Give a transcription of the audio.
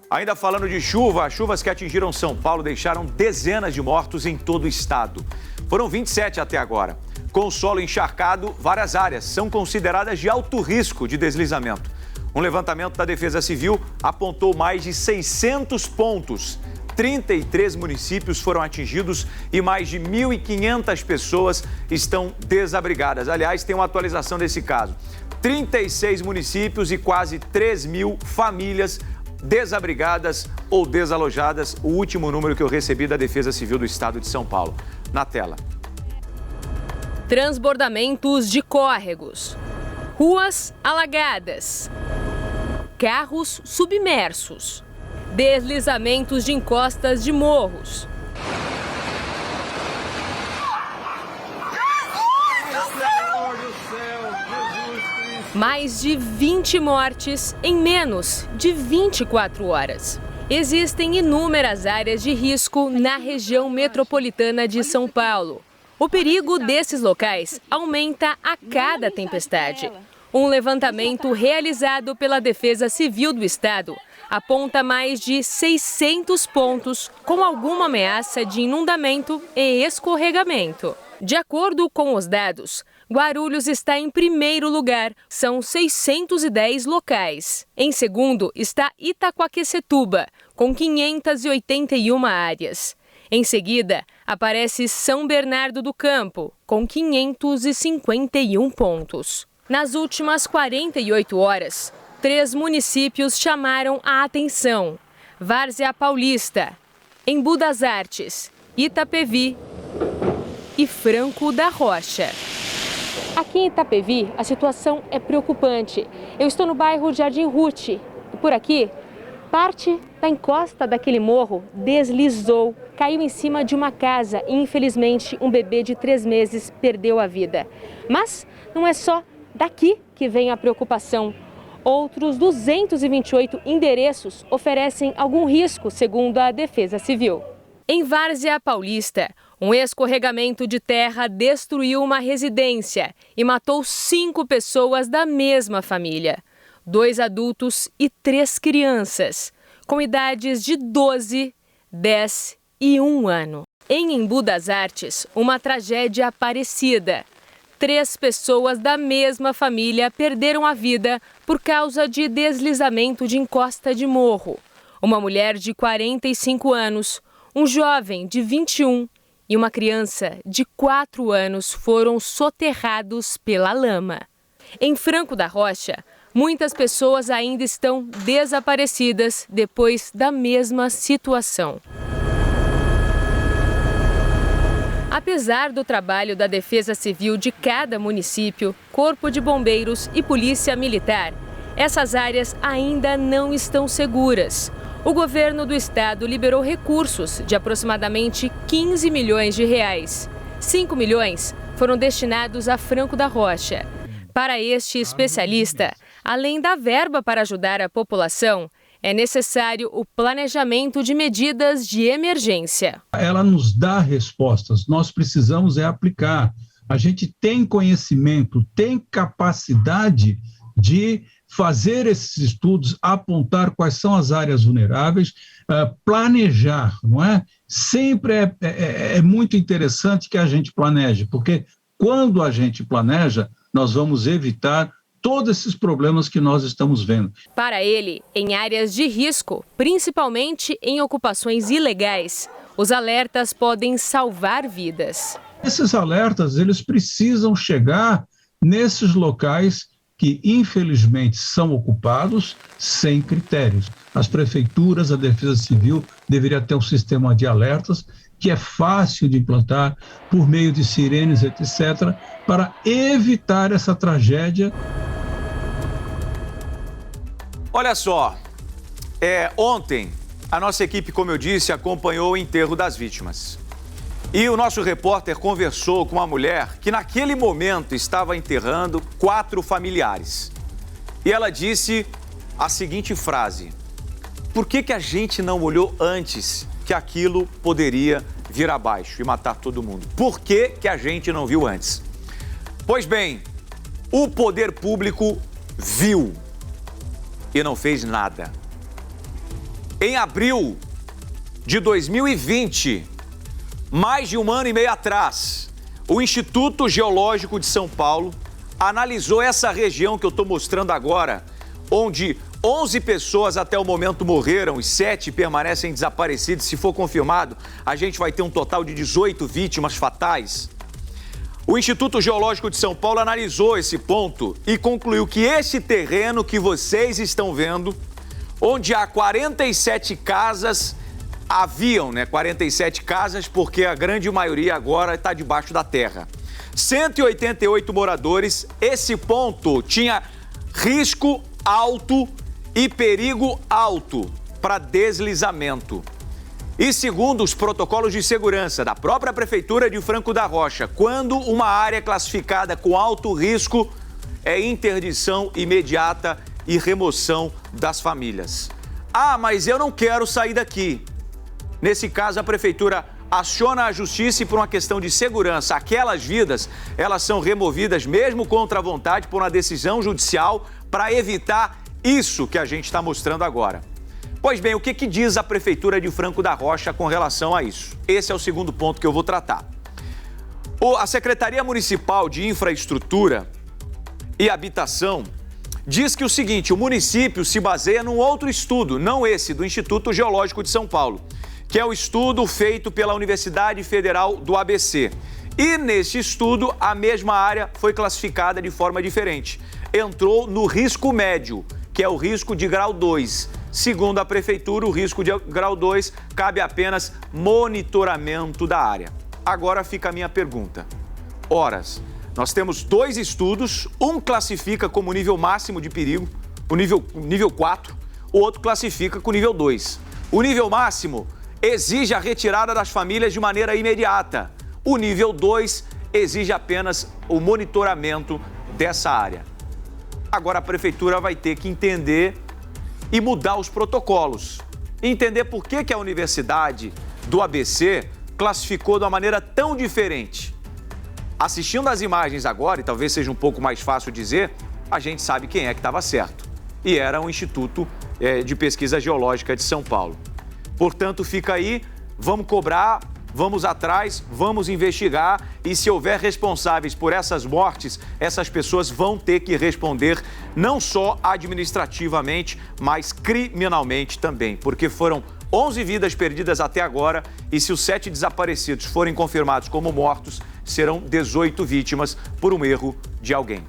Ainda falando de chuva, as chuvas que atingiram São Paulo deixaram dezenas de mortos em todo o estado. Foram 27 até agora. Com o solo encharcado, várias áreas são consideradas de alto risco de deslizamento. Um levantamento da Defesa Civil apontou mais de 600 pontos. 33 municípios foram atingidos e mais de 1.500 pessoas estão desabrigadas. Aliás, tem uma atualização desse caso. 36 municípios e quase 3.000 famílias desabrigadas ou desalojadas. O último número que eu recebi da Defesa Civil do Estado de São Paulo. Na tela. Transbordamentos de córregos, ruas alagadas, carros submersos, deslizamentos de encostas de morros. Mais de 20 mortes em menos de 24 horas. Existem inúmeras áreas de risco na região metropolitana de São Paulo. O perigo desses locais aumenta a cada tempestade. Um levantamento realizado pela Defesa Civil do Estado aponta mais de 600 pontos com alguma ameaça de inundamento e escorregamento. De acordo com os dados, Guarulhos está em primeiro lugar, são 610 locais. Em segundo está Itaquaquecetuba, com 581 áreas. Em seguida, aparece São Bernardo do Campo, com 551 pontos. Nas últimas 48 horas, 3 municípios chamaram a atenção: Várzea Paulista, Embu das Artes, Itapevi e Franco da Rocha. Aqui em Itapevi, a situação é preocupante. Eu estou no bairro Jardim Ruth e por aqui, parte da encosta daquele morro deslizou, caiu em cima de uma casa e, infelizmente, um bebê de 3 meses perdeu a vida. Mas não é só daqui que vem a preocupação. Outros 228 endereços oferecem algum risco, segundo a Defesa Civil. Em Várzea Paulista, um escorregamento de terra destruiu uma residência e matou 5 pessoas da mesma família. 2 adultos e 3 crianças, com idades de 12, 10 e 1 ano. Em Embu das Artes, uma tragédia parecida. 3 pessoas da mesma família perderam a vida por causa de deslizamento de encosta de morro. Uma mulher de 45 anos, um jovem de 21 e uma criança de 4 anos foram soterrados pela lama. Em Franco da Rocha, muitas pessoas ainda estão desaparecidas depois da mesma situação. Apesar do trabalho da Defesa Civil de cada município, Corpo de Bombeiros e Polícia Militar, essas áreas ainda não estão seguras. O governo do estado liberou recursos de aproximadamente 15 milhões de reais. 5 milhões foram destinados a Franco da Rocha. Para este especialista, além da verba para ajudar a população, é necessário o planejamento de medidas de emergência. Ela nos dá respostas, nós precisamos aplicar. A gente tem conhecimento, tem capacidade de fazer esses estudos, apontar quais são as áreas vulneráveis, planejar, não é? Sempre é muito interessante que a gente planeje, porque quando a gente planeja, nós vamos evitar todos esses problemas que nós estamos vendo. Para ele, em áreas de risco, principalmente em ocupações ilegais, os alertas podem salvar vidas. Esses alertas, eles precisam chegar nesses locais que, infelizmente, são ocupados sem critérios. As prefeituras, a Defesa Civil deveria ter um sistema de alertas que é fácil de implantar por meio de sirenes, etc., para evitar essa tragédia. Olha só, ontem a nossa equipe, como eu disse, acompanhou o enterro das vítimas. E o nosso repórter conversou com uma mulher que naquele momento estava enterrando 4 familiares. E ela disse a seguinte frase: por que a gente não olhou antes que aquilo poderia vir abaixo e matar todo mundo? Por que a gente não viu antes? Pois bem, o poder público viu e não fez nada. Em abril de 2020, mais de um ano e meio atrás, o Instituto Geológico de São Paulo analisou essa região que eu estou mostrando agora, onde 11 pessoas até o momento morreram e 7 permanecem desaparecidas. Se for confirmado, a gente vai ter um total de 18 vítimas fatais. O Instituto Geológico de São Paulo analisou esse ponto e concluiu que esse terreno que vocês estão vendo, onde há 47 casas, haviam, 47 casas, porque a grande maioria agora está debaixo da terra. 188 moradores, esse ponto tinha risco alto e perigo alto para deslizamento. E segundo os protocolos de segurança da própria Prefeitura de Franco da Rocha, quando uma área classificada com alto risco, é interdição imediata e remoção das famílias. Ah, mas eu não quero sair daqui. Nesse caso, a Prefeitura aciona a Justiça e por uma questão de segurança. Aquelas vidas, elas são removidas mesmo contra a vontade por uma decisão judicial para evitar isso que a gente está mostrando agora. Pois bem, o que diz a Prefeitura de Franco da Rocha com relação a isso? Esse é o segundo ponto que eu vou tratar. A Secretaria Municipal de Infraestrutura e Habitação diz que o seguinte: o município se baseia num outro estudo, não esse, do Instituto Geológico de São Paulo, que é o estudo feito pela Universidade Federal do ABC. E nesse estudo, a mesma área foi classificada de forma diferente. Entrou no risco médio, que é o risco de grau 2. Segundo a Prefeitura, o risco de grau 2 cabe apenas monitoramento da área. Agora fica a minha pergunta. Horas, nós temos 2 estudos, um classifica como nível máximo de perigo, o nível 4, o outro classifica com nível 2. O nível máximo exige a retirada das famílias de maneira imediata. O nível 2 exige apenas o monitoramento dessa área. Agora a Prefeitura vai ter que entender e mudar os protocolos. Entender por que a Universidade do ABC classificou de uma maneira tão diferente. Assistindo às imagens agora, e talvez seja um pouco mais fácil dizer, a gente sabe quem é que estava certo. E era o Instituto de Pesquisa Geológica de São Paulo. Portanto, fica aí, vamos cobrar, vamos atrás, vamos investigar e se houver responsáveis por essas mortes, essas pessoas vão ter que responder não só administrativamente, mas criminalmente também, porque foram 11 vidas perdidas até agora e se os 7 desaparecidos forem confirmados como mortos, serão 18 vítimas por um erro de alguém.